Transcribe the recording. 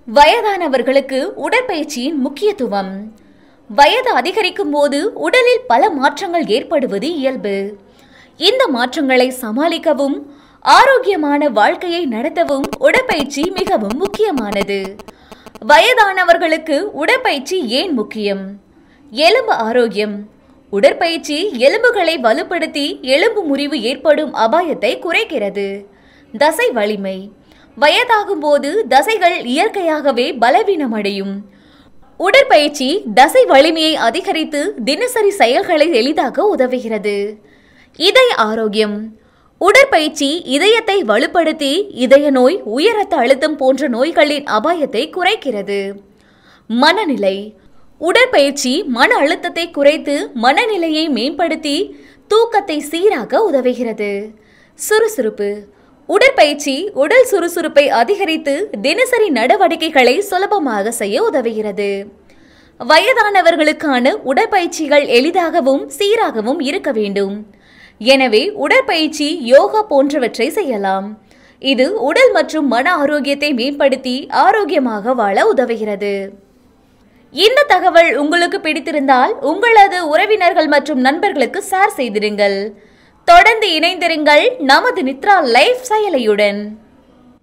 வயதானவர்களுக்கு உடற்பயிற்சியின் முக்கியத்துவம். வயது அதிகரிக்கும் போது உடலில் பல மாற்றங்கள் ஏற்படுவது இயல்பு. இந்த மாற்றங்களை சமாளிக்கவும் ஆரோக்கியமான வாழ்க்கையை நடத்தவும் உடற்பயிற்சி மிகவும் முக்கியமானது. வயதானவர்களுக்கு உடற்பயிற்சி ஏன் முக்கியம்? எலும்பு ஆரோக்கியம். உடற்பயிற்சி எலும்புகளை வலுப்படுத்தி எலும்பு முறிவு ஏற்படும் அபாயத்தை குறைக்கிறது. தசை வலிமை. வயதாகும் போது தசைகள் இயற்கையாகவே பலவீனமடையும். உடற்பயிற்சி தசை வலிமையை அதிகரித்து தினசரி செயல்களை எளிதாக்க உதவுகிறது. இதய ஆரோக்கியம். உடற்பயிற்சி இதயத்தை வலுப்படுத்தி இதய நோய், உயர் இரத்த அழுத்தம் போன்ற நோய்களின் அபாயத்தை குறைக்கிறது. மனநிலை. உடற்பயிற்சி மன அழுத்தத்தை குறைத்து மனநிலையை மேம்படுத்தி தூக்கத்தை சீராக்க உதவுகிறது. சுறுசுறுப்பு. உடற்பயிற்சி உடல் சுறுசுறுப்பை அதிகரித்து தினசரி நடவடிக்கைகளை சுலபமாக செய்ய உதவுகிறது. வயதானவர்களுக்கான உடற்பயிற்சிகள் எளிதாகவும் சீராகவும் இருக்க வேண்டும். எனவே உடற்பயிற்சி, யோகா போன்றவற்றை செய்யலாம். இது உடல் மற்றும் மன ஆரோக்கியத்தை மேம்படுத்தி ஆரோக்கியமாக வாழ உதவுகிறது. இந்த தகவல் உங்களுக்கு பிடித்திருந்தால் உங்களது உறவினர்கள் மற்றும் நண்பர்களுக்கு ஷேர் செய்திருங்கள். தொடர்ந்து இணைந்திருங்கள் நமது நித்ரா லைஃப் செயலியுடன்.